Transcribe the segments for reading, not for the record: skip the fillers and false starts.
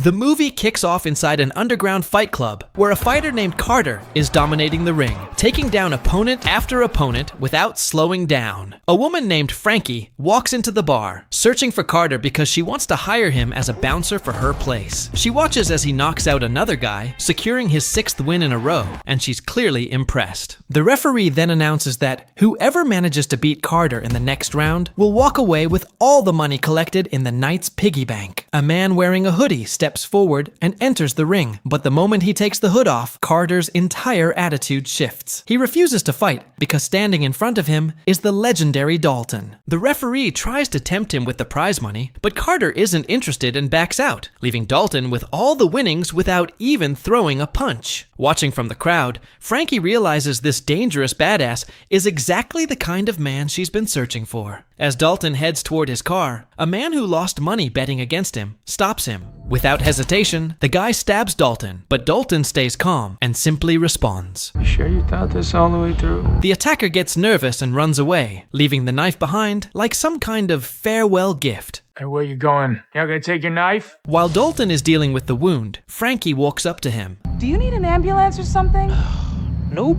The movie kicks off inside an underground fight club where a fighter named Carter is dominating the ring, taking down opponent after opponent without slowing down. A woman named Frankie walks into the bar, searching for Carter because she wants to hire him as a bouncer for her place. She watches as he knocks out another guy, securing his 6th win in a row, and she's clearly impressed. The referee then announces that whoever manages to beat Carter in the next round will walk away with all the money collected in the night's piggy bank. A man wearing a hoodie steps forward and enters the ring, but the moment he takes the hood off, Carter's entire attitude shifts. He refuses to fight because standing in front of him is the legendary Dalton. The referee tries to tempt him with the prize money, but Carter isn't interested and backs out, leaving Dalton with all the winnings without even throwing a punch. Watching from the crowd, Frankie realizes this dangerous badass is exactly the kind of man she's been searching for. As Dalton heads toward his car, a man who lost money betting against him stops him. Without hesitation, the guy stabs Dalton, but Dalton stays calm and simply responds. You sure you thought this all the way through? The attacker gets nervous and runs away, leaving the knife behind like some kind of farewell gift. Hey, where you going? Y'all gonna take your knife? While Dalton is dealing with the wound, Frankie walks up to him. Do you need an ambulance or something? Nope.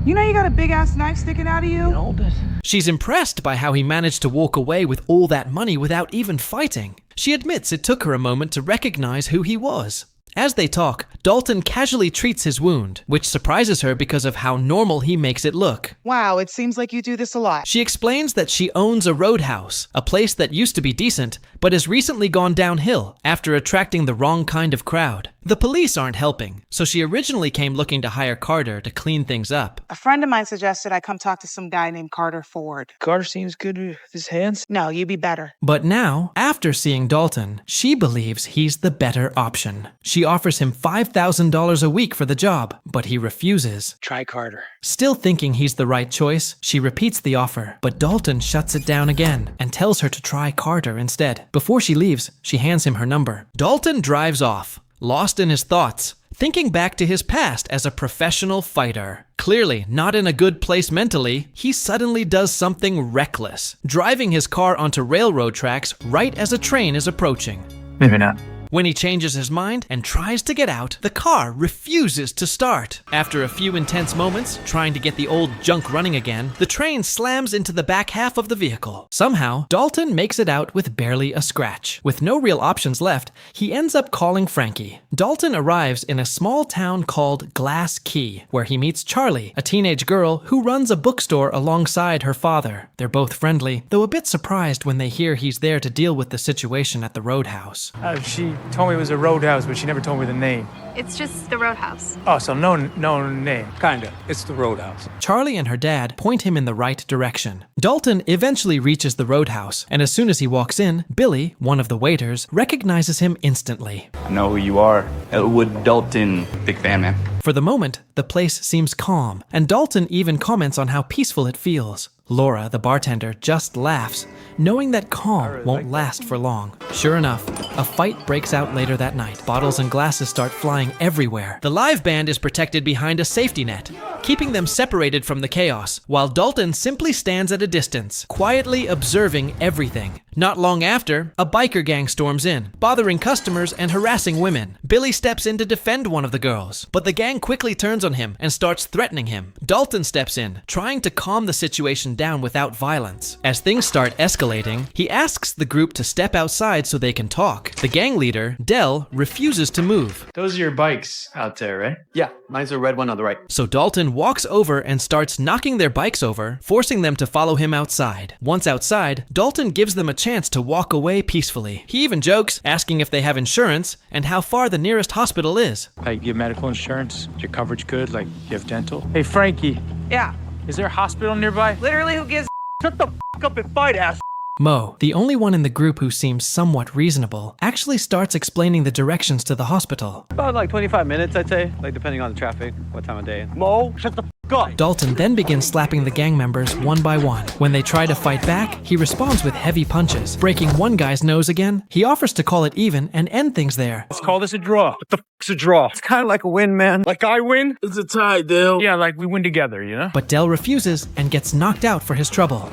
You know you got a big-ass knife sticking out of you? Hold it. She's impressed by how he managed to walk away with all that money without even fighting. She admits it took her a moment to recognize who he was. As they talk, Dalton casually treats his wound, which surprises her because of how normal he makes it look. Wow, it seems like you do this a lot. She explains that she owns a roadhouse, a place that used to be decent, but has recently gone downhill after attracting the wrong kind of crowd. The police aren't helping, so she originally came looking to hire Carter to clean things up. A friend of mine suggested I come talk to some guy named Carter Ford. Carter seems good with his hands. No, you be better. But now, after seeing Dalton, she believes he's the better option. She offers him $5,000 a week for the job, but he refuses. Try Carter. Still thinking he's the right choice, she repeats the offer, but Dalton shuts it down again and tells her to try Carter instead. Before she leaves, she hands him her number. Dalton drives off, lost in his thoughts, thinking back to his past as a professional fighter. Clearly not in a good place mentally, he suddenly does something reckless, driving his car onto railroad tracks right as a train is approaching. Maybe not. When he changes his mind and tries to get out, the car refuses to start. After a few intense moments, trying to get the old junk running again, the train slams into the back half of the vehicle. Somehow, Dalton makes it out with barely a scratch. With no real options left, he ends up calling Frankie. Dalton arrives in a small town called Glass Key, where he meets Charlie, a teenage girl who runs a bookstore alongside her father. They're both friendly, though a bit surprised when they hear he's there to deal with the situation at the roadhouse. She told me it was a roadhouse, but she never told me the name. It's just the Roadhouse. Oh, so no name. Kinda. It's the Roadhouse. Charlie and her dad point him in the right direction. Dalton eventually reaches the roadhouse, and as soon as he walks in, Billy, one of the waiters, recognizes him instantly. I know who you are. Elwood, Dalton. Big fan, man. For the moment, the place seems calm, and Dalton even comments on how peaceful it feels. Laura, the bartender, just laughs, knowing that calm won't last for long. Sure enough, a fight breaks out later that night. Bottles and glasses start flying everywhere. The live band is protected behind a safety net, keeping them separated from the chaos, while Dalton simply stands at a distance, quietly observing everything. Not long after, a biker gang storms in, bothering customers and harassing women. Billy steps in to defend one of the girls, but the gang quickly turns on him and starts threatening him. Dalton steps in, trying to calm the situation down without violence. As things start escalating, he asks the group to step outside so they can talk. The gang leader, Dell, refuses to move. Those are your bikes out there, right? Yeah, mine's a red one on the right. So Dalton walks over and starts knocking their bikes over, forcing them to follow him outside. Once outside, Dalton gives them a chance to walk away peacefully. He even jokes, asking if they have insurance and how far the nearest hospital is. Like, you have medical insurance? Is your coverage good? Like, you have dental? Hey, Frankie, Yeah, is there a hospital nearby? literally who gives Shut the up and fight, ass. Mo, the only one in the group who seems somewhat reasonable, actually starts explaining the directions to the hospital. About like 25 minutes, I'd say. Like, depending on the traffic, what time of day. Mo, shut the up. Dalton then begins slapping the gang members one by one. When they try to fight back, he responds with heavy punches, breaking one guy's nose again. He offers to call it even and end things there. Let's call this a draw. What the f***'s a draw? It's kind of like a win, man. Like I win? It's a tie, Dell. Yeah, like we win together, you know? But Dell refuses and gets knocked out for his trouble.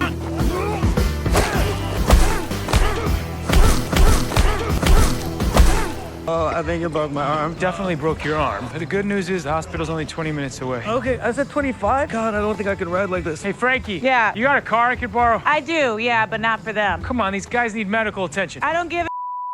Oh, I think you broke my arm. Definitely broke your arm. But the good news is the hospital's only 20 minutes away. Okay, I said 25? God, I don't think I could ride like this. Hey, Frankie. Yeah. You got a car I could borrow? I do, yeah, but not for them. Come on, these guys need medical attention. I don't give a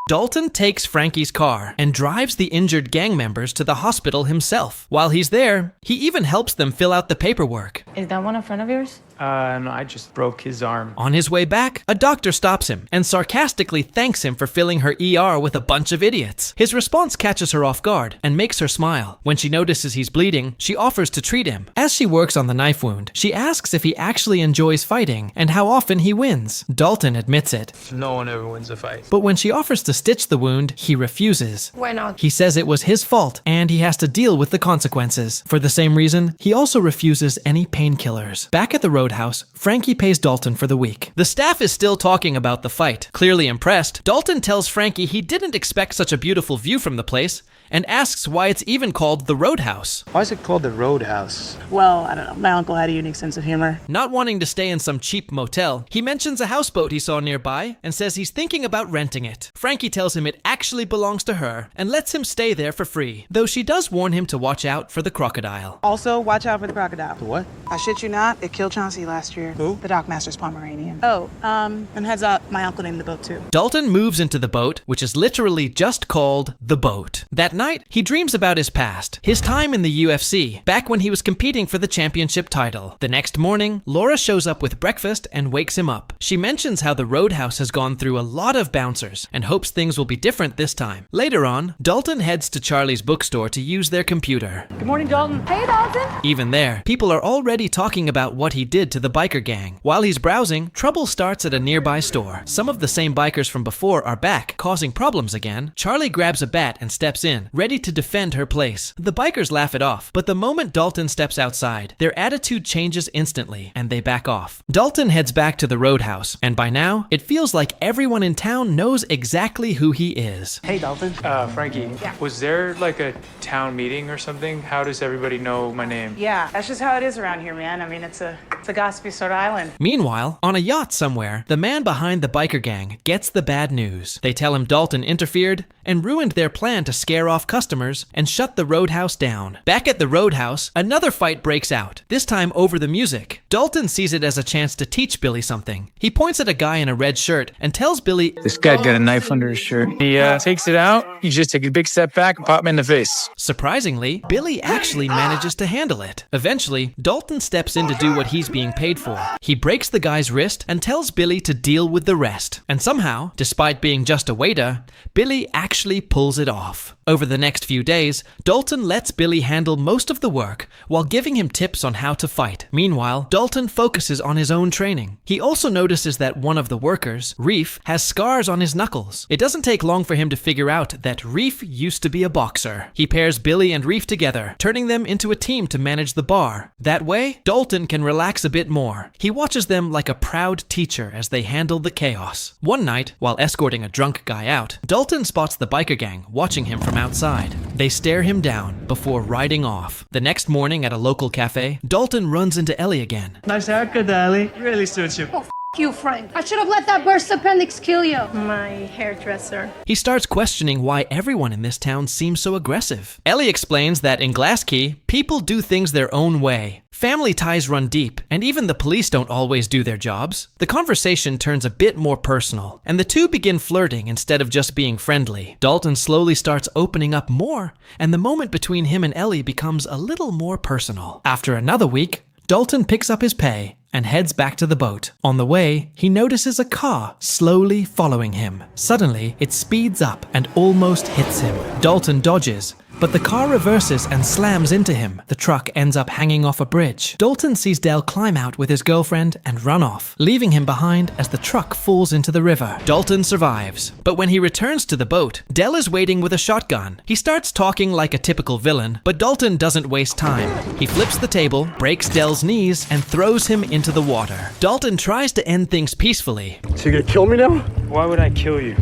Dalton takes Frankie's car and drives the injured gang members to the hospital himself. While he's there, he even helps them fill out the paperwork. Is that one a friend of yours? No, I just broke his arm. On his way back, a doctor stops him and sarcastically thanks him for filling her ER with a bunch of idiots. His response catches her off guard and makes her smile. When she notices he's bleeding, she offers to treat him. As she works on the knife wound, she asks if he actually enjoys fighting and how often he wins. Dalton admits it. No one ever wins a fight. But when she offers to stitch the wound, he refuses. Why not? He says it was his fault and he has to deal with the consequences. For the same reason, he also refuses any painkillers. Back at the roadhouse, Frankie pays Dalton for the week. The staff is still talking about the fight. Clearly impressed, Dalton tells Frankie he didn't expect such a beautiful view from the place and asks why it's even called the Roadhouse. Why is it called the Roadhouse? Well, I don't know. My uncle had a unique sense of humor. Not wanting to stay in some cheap motel, he mentions a houseboat he saw nearby and says he's thinking about renting it. Frankie tells him it actually belongs to her and lets him stay there for free, though she does warn him to watch out for the crocodile. Also, watch out for the crocodile. The what? I shit you not, it killed Chauncey last year. Who? The Dockmaster's Pomeranian. Oh, and heads up, my uncle named the boat too. Dalton moves into the boat, which is literally just called the boat. That night, he dreams about his past, his time in the UFC, back when he was competing for the championship title. The next morning, Laura shows up with breakfast and wakes him up. She mentions how the Roadhouse has gone through a lot of bouncers and hopes things will be different this time. Later on, Dalton heads to Charlie's bookstore to use their computer. Good morning, Dalton. Hey, Dalton. Even there, people are already talking about what he did to the biker gang. While he's browsing, trouble starts at a nearby store. Some of the same bikers from before are back, causing problems again. Charlie grabs a bat and steps in, ready to defend her place. The bikers laugh it off, but the moment Dalton steps outside, their attitude changes instantly, and they back off. Dalton heads back to the Roadhouse, and by now, it feels like everyone in town knows exactly who he is. Hey, Dalton. Frankie, was there like a town meeting or something? How does everybody know my name? Yeah, that's just how it is around here, man. I mean, it's a gossipy sort of island. Meanwhile, on a yacht somewhere, the man behind the biker gang gets the bad news. They tell him Dalton interfered and ruined their plan to scare off customers and shut the Roadhouse down. Back at the Roadhouse, another fight breaks out, this time over the music. Dalton sees it as a chance to teach Billy something. He points at a guy in a red shirt and tells Billy, This guy's got a knife under his shirt. He takes it out. You just take a big step back and pop him in the face. Surprisingly, Billy actually manages to handle it. Eventually, Dalton steps in to do what he's being paid for. He breaks the guy's wrist and tells Billy to deal with the rest. And somehow, despite being just a waiter, Billy actually pulls it off. Over the next few days, Dalton lets Billy handle most of the work while giving him tips on how to fight. Meanwhile, Dalton focuses on his own training. He also notices that one of the workers, Reef, has scars on his knuckles. It doesn't take long for him to figure out that Reef used to be a boxer. He pairs Billy and Reef together, turning them into a team to manage the bar. That way, Dalton can relax a bit more. He watches them like a proud teacher as they handle the chaos. One night, while escorting a drunk guy out, Dalton spots the biker gang watching him from outside. They stare him down before riding off. The next morning at a local cafe, Dalton runs into Ellie again. Nice haircut, Ellie. Really suits you. You, Frank. I should have let that burst appendix kill you. My hairdresser. He starts questioning why everyone in this town seems so aggressive. Ellie explains that in Glaskey, people do things their own way. Family ties run deep, and even the police don't always do their jobs. The conversation turns a bit more personal, and the two begin flirting instead of just being friendly. Dalton slowly starts opening up more, and the moment between him and Ellie becomes a little more personal. After another week, Dalton picks up his pay and heads back to the boat. On the way, he notices a car slowly following him. Suddenly, it speeds up and almost hits him. Dalton dodges, but the car reverses and slams into him. The truck ends up hanging off a bridge. Dalton sees Dell climb out with his girlfriend and run off, leaving him behind as the truck falls into the river. Dalton survives, but when he returns to the boat, Dell is waiting with a shotgun. He starts talking like a typical villain, but Dalton doesn't waste time. He flips the table, breaks Dell's knees, and throws him into the water. Dalton tries to end things peacefully. So you gonna kill me now? Why would I kill you?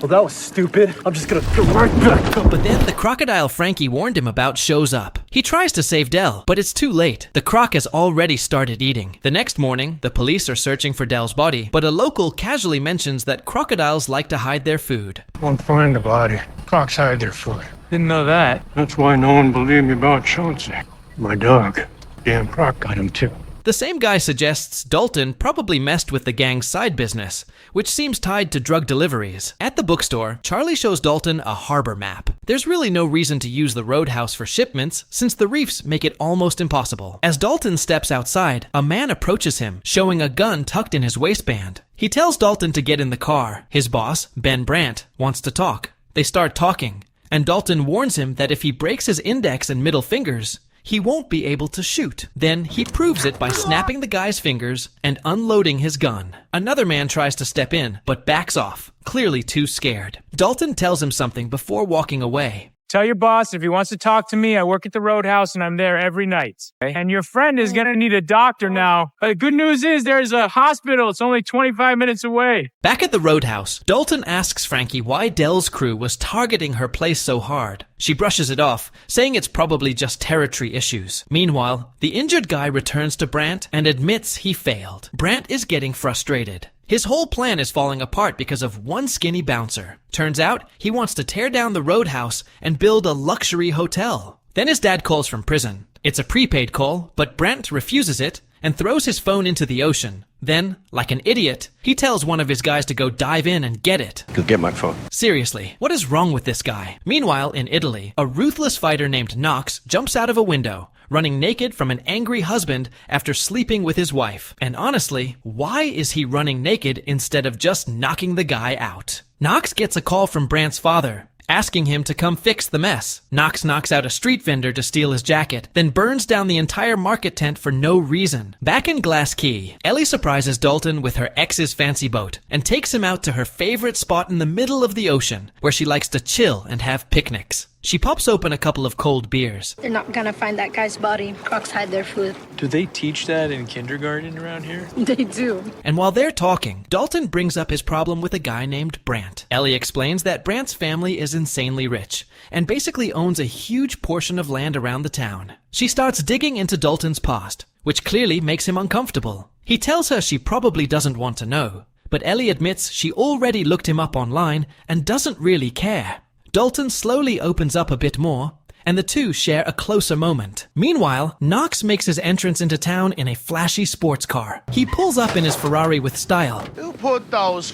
Well, that was stupid. I'm just gonna go right back up. But then the crocodile Frankie warned him about shows up. He tries to save Dell, but it's too late. The croc has already started eating. The next morning, the police are searching for Dell's body, but a local casually mentions that crocodiles like to hide their food. Won't find the body. Crocs hide their food. Didn't know that. That's why no one believed me about Chauncey. My dog. Damn croc got him too. The same guy suggests Dalton probably messed with the gang's side business, which seems tied to drug deliveries. At the bookstore, Charlie shows Dalton a harbor map. There's really no reason to use the roadhouse for shipments, since the reefs make it almost impossible. As Dalton steps outside, a man approaches him, showing a gun tucked in his waistband. He tells Dalton to get in the car. His boss, Ben Brandt, wants to talk. They start talking, and Dalton warns him that if he breaks his index and middle fingers, he won't be able to shoot. Then he proves it by snapping the guy's fingers and unloading his gun. Another man tries to step in, but backs off, clearly too scared. Dalton tells him something before walking away. Tell your boss if he wants to talk to me, I work at the Roadhouse and I'm there every night. And your friend is going to need a doctor now. The good news is there's a hospital. It's only 25 minutes away. Back at the Roadhouse, Dalton asks Frankie why Dell's crew was targeting her place so hard. She brushes it off, saying it's probably just territory issues. Meanwhile, the injured guy returns to Brandt and admits he failed. Brandt is getting frustrated. His whole plan is falling apart because of one skinny bouncer. Turns out, he wants to tear down the Roadhouse and build a luxury hotel. Then his dad calls from prison. It's a prepaid call, but Brandt refuses it and throws his phone into the ocean. Then, like an idiot, he tells one of his guys to go dive in and get it. Go get my phone. Seriously, what is wrong with this guy? Meanwhile, in Italy, a ruthless fighter named Knox jumps out of a window, running naked from an angry husband after sleeping with his wife. And honestly, why is he running naked instead of just knocking the guy out? Knox gets a call from Brandt's father, asking him to come fix the mess. Knox knocks out a street vendor to steal his jacket, then burns down the entire market tent for no reason. Back in Glass Key, Ellie surprises Dalton with her ex's fancy boat and takes him out to her favorite spot in the middle of the ocean, where she likes to chill and have picnics. She pops open a couple of cold beers. They're not gonna find that guy's body. Crocs hide their food. Do they teach that in kindergarten around here? They do. And while they're talking, Dalton brings up his problem with a guy named Brandt. Ellie explains that Brandt's family is insanely rich and basically owns a huge portion of land around the town. She starts digging into Dalton's past, which clearly makes him uncomfortable. He tells her she probably doesn't want to know, but Ellie admits she already looked him up online and doesn't really care. Dalton slowly opens up a bit more, and the two share a closer moment. Meanwhile, Knox makes his entrance into town in a flashy sports car. He pulls up in his Ferrari with style. Who put those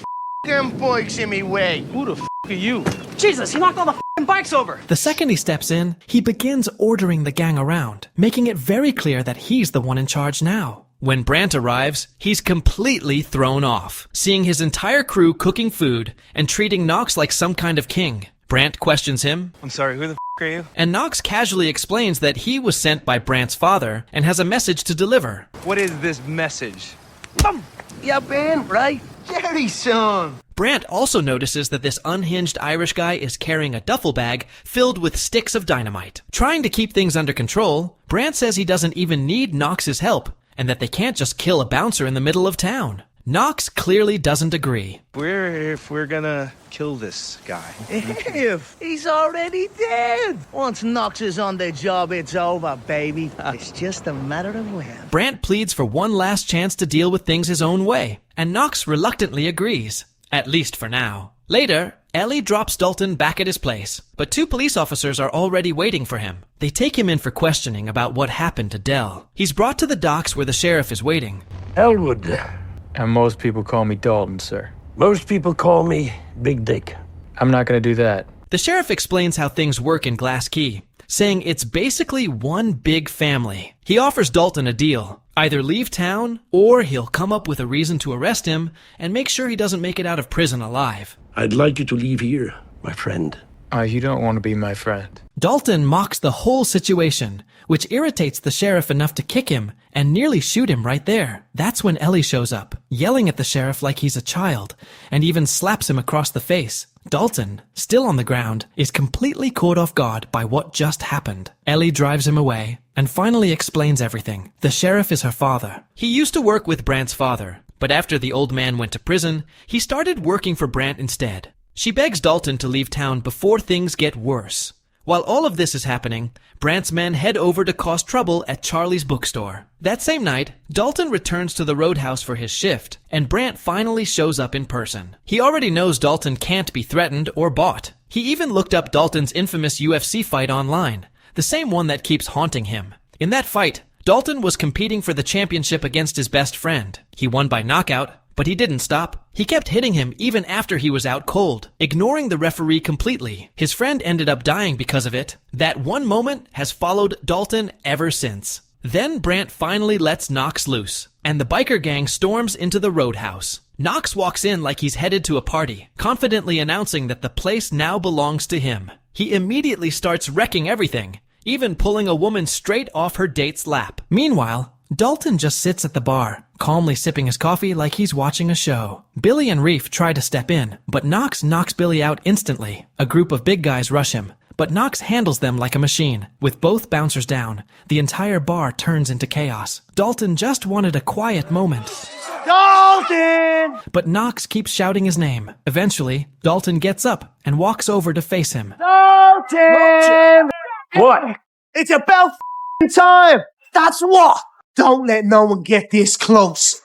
f***ing bikes in me way? Who the f*** are you? Jesus, he knocked all the f***ing bikes over. The second he steps in, he begins ordering the gang around, making it very clear that he's the one in charge now. When Brandt arrives, he's completely thrown off, seeing his entire crew cooking food and treating Knox like some kind of king. Brandt questions him. I'm sorry, who the f*** are you? And Knox casually explains that he was sent by Brandt's father and has a message to deliver. What is this message? Yeah, Ben, right? Jerry's son. Brandt also notices that this unhinged Irish guy is carrying a duffel bag filled with sticks of dynamite. Trying to keep things under control, Brandt says he doesn't even need Knox's help and that they can't just kill a bouncer in the middle of town. Knox clearly doesn't agree. If we're gonna kill this guy. If he's already dead. Once Knox is on the job, it's over, baby. It's just a matter of when. Brandt pleads for one last chance to deal with things his own way, and Knox reluctantly agrees, at least for now. Later, Ellie drops Dalton back at his place, but two police officers are already waiting for him. They take him in for questioning about what happened to Dell. He's brought to the docks where the sheriff is waiting. Elwood. And most people call me Dalton, sir. Most people call me Big Dick. I'm not going to do that. The sheriff explains how things work in Glass Key, saying it's basically one big family. He offers Dalton a deal. Either leave town, or he'll come up with a reason to arrest him and make sure he doesn't make it out of prison alive. I'd like you to leave here, my friend. You don't want to be my friend. Dalton mocks the whole situation, which irritates the sheriff enough to kick him and nearly shoot him right there. That's when Ellie shows up, yelling at the sheriff like he's a child, and even slaps him across the face. Dalton, still on the ground, is completely caught off guard by what just happened. Ellie drives him away and finally explains everything. The sheriff is her father. He used to work with Brandt's father, but after the old man went to prison, he started working for Brandt instead. She begs Dalton to leave town before things get worse. While all of this is happening, Brandt's men head over to cause trouble at Charlie's bookstore. That same night, Dalton returns to the roadhouse for his shift, and Brandt finally shows up in person. He already knows Dalton can't be threatened or bought. He even looked up Dalton's infamous UFC fight online, the same one that keeps haunting him. In that fight, Dalton was competing for the championship against his best friend. He won by knockout, but he didn't stop. He kept hitting him even after he was out cold, ignoring the referee completely. His friend ended up dying because of it. That one moment has followed Dalton ever since. Then Brandt finally lets Knox loose, and the biker gang storms into the roadhouse. Knox walks in like he's headed to a party, confidently announcing that the place now belongs to him. He immediately starts wrecking everything, even pulling a woman straight off her date's lap. Meanwhile, Dalton just sits at the bar, calmly sipping his coffee like he's watching a show. Billy and Reef try to step in, but Knox knocks Billy out instantly. A group of big guys rush him, but Knox handles them like a machine. With both bouncers down, the entire bar turns into chaos. Dalton just wanted a quiet moment. Dalton! But Knox keeps shouting his name. Eventually, Dalton gets up and walks over to face him. Dalton! What? It's about time! That's what! Don't let no one get this close.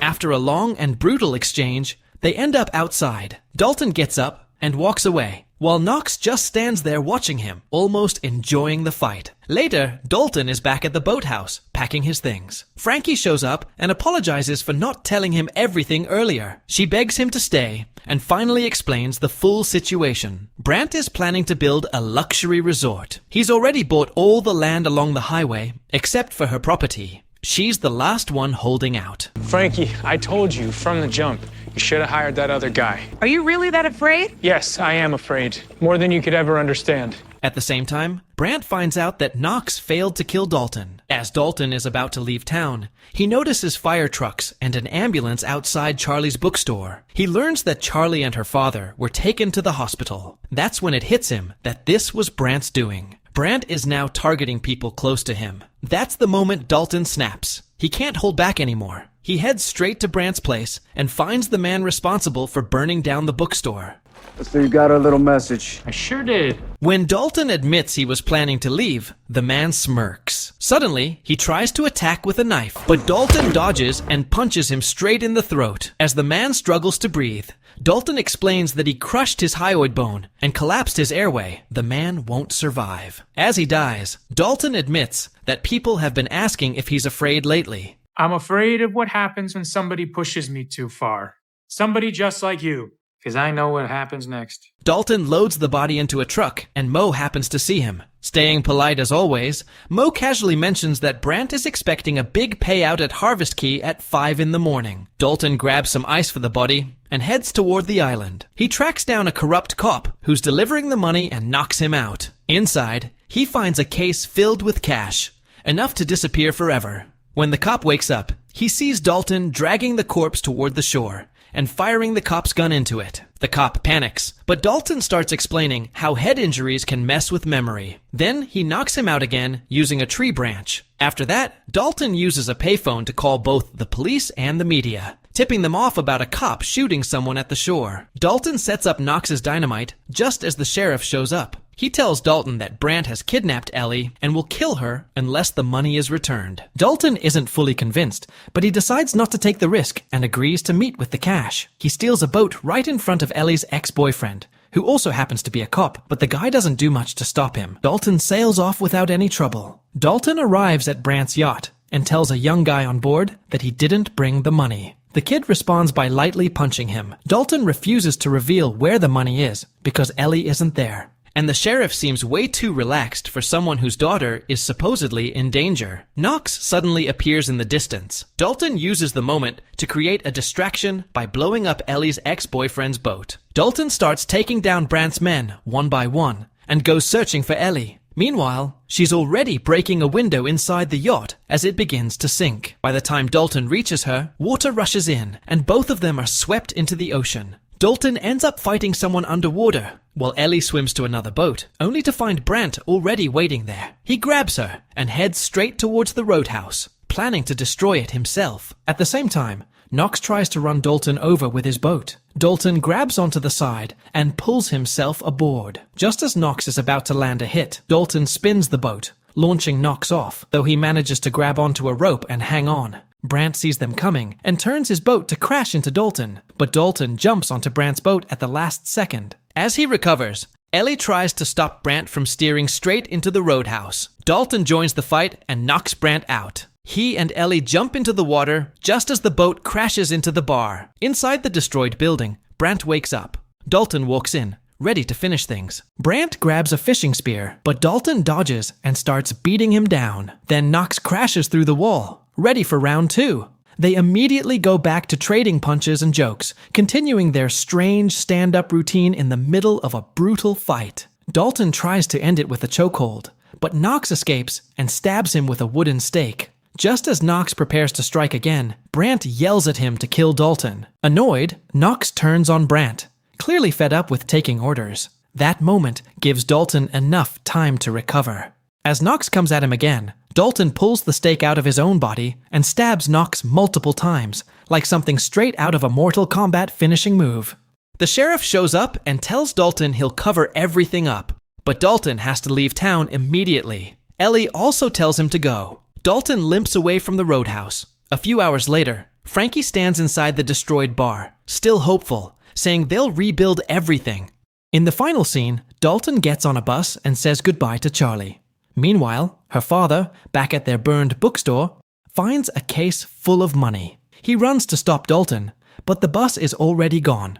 After a long and brutal exchange, they end up outside. Dalton gets up and walks away, while Knox just stands there watching him, almost enjoying the fight. Later, Dalton is back at the boathouse, packing his things. Frankie shows up and apologizes for not telling him everything earlier. She begs him to stay, and finally explains the full situation. Brandt is planning to build a luxury resort. He's already bought all the land along the highway, except for her property. She's the last one holding out. Frankie, I told you from the jump, you should have hired that other guy. Are you really that afraid? Yes, I am afraid. More than you could ever understand. At the same time, Brandt finds out that Knox failed to kill Dalton. As Dalton is about to leave town, he notices fire trucks and an ambulance outside Charlie's bookstore. He learns that Charlie and her father were taken to the hospital. That's when it hits him that this was Brandt's doing. Brandt is now targeting people close to him. That's the moment Dalton snaps. He can't hold back anymore. He heads straight to Brandt's place and finds the man responsible for burning down the bookstore. So you got our little message. I sure did. When Dalton admits he was planning to leave, the man smirks. Suddenly, he tries to attack with a knife, but Dalton dodges and punches him straight in the throat. As the man struggles to breathe, Dalton explains that he crushed his hyoid bone and collapsed his airway. The man won't survive. As he dies, Dalton admits that people have been asking if he's afraid lately. I'm afraid of what happens when somebody pushes me too far. Somebody just like you. Because I know what happens next. Dalton loads the body into a truck, and Mo happens to see him. Staying polite as always, Mo casually mentions that Brandt is expecting a big payout at Harvest Key at 5 in the morning. Dalton grabs some ice for the body and heads toward the island. He tracks down a corrupt cop who's delivering the money and knocks him out. Inside, he finds a case filled with cash, enough to disappear forever. When the cop wakes up, he sees Dalton dragging the corpse toward the shore and firing the cop's gun into it. The cop panics, but Dalton starts explaining how head injuries can mess with memory. Then he knocks him out again using a tree branch. After that, Dalton uses a payphone to call both the police and the media, tipping them off about a cop shooting someone at the shore. Dalton sets up Knox's dynamite just as the sheriff shows up. He tells Dalton that Brandt has kidnapped Ellie and will kill her unless the money is returned. Dalton isn't fully convinced, but he decides not to take the risk and agrees to meet with the cash. He steals a boat right in front of Ellie's ex-boyfriend, who also happens to be a cop, but the guy doesn't do much to stop him. Dalton sails off without any trouble. Dalton arrives at Brandt's yacht and tells a young guy on board that he didn't bring the money. The kid responds by lightly punching him. Dalton refuses to reveal where the money is because Ellie isn't there. And the sheriff seems way too relaxed for someone whose daughter is supposedly in danger. Knox suddenly appears in the distance. Dalton uses the moment to create a distraction by blowing up Ellie's ex-boyfriend's boat. Dalton starts taking down Brandt's men one by one and goes searching for Ellie. Meanwhile, she's already breaking a window inside the yacht as it begins to sink. By the time Dalton reaches her, water rushes in and both of them are swept into the ocean. Dalton ends up fighting someone underwater, while Ellie swims to another boat, only to find Brandt already waiting there. He grabs her and heads straight towards the roadhouse. planning to destroy it himself. At the same time, Knox tries to run Dalton over with his boat. Dalton grabs onto the side and pulls himself aboard. Just as Knox is about to land a hit, Dalton spins the boat, launching Knox off, though he manages to grab onto a rope and hang on. Brandt sees them coming and turns his boat to crash into Dalton, but Dalton jumps onto Brandt's boat at the last second. As he recovers, Ellie tries to stop Brandt from steering straight into the roadhouse. Dalton joins the fight and knocks Brandt out. He and Ellie jump into the water just as the boat crashes into the bar. Inside the destroyed building, Brandt wakes up. Dalton walks in, ready to finish things. Brandt grabs a fishing spear, but Dalton dodges and starts beating him down. Then Knox crashes through the wall, ready for round 2. They immediately go back to trading punches and jokes, continuing their strange stand-up routine in the middle of a brutal fight. Dalton tries to end it with a chokehold, but Knox escapes and stabs him with a wooden stake. Just as Knox prepares to strike again, Brandt yells at him to kill Dalton. Annoyed, Knox turns on Brandt, clearly fed up with taking orders. That moment gives Dalton enough time to recover. As Knox comes at him again, Dalton pulls the stake out of his own body and stabs Knox multiple times, like something straight out of a Mortal Kombat finishing move. The sheriff shows up and tells Dalton he'll cover everything up, but Dalton has to leave town immediately. Ellie also tells him to go. Dalton limps away from the roadhouse. A few hours later, Frankie stands inside the destroyed bar, still hopeful, saying they'll rebuild everything. In the final scene, Dalton gets on a bus and says goodbye to Charlie. Meanwhile, her father, back at their burned bookstore, finds a case full of money. He runs to stop Dalton, but the bus is already gone.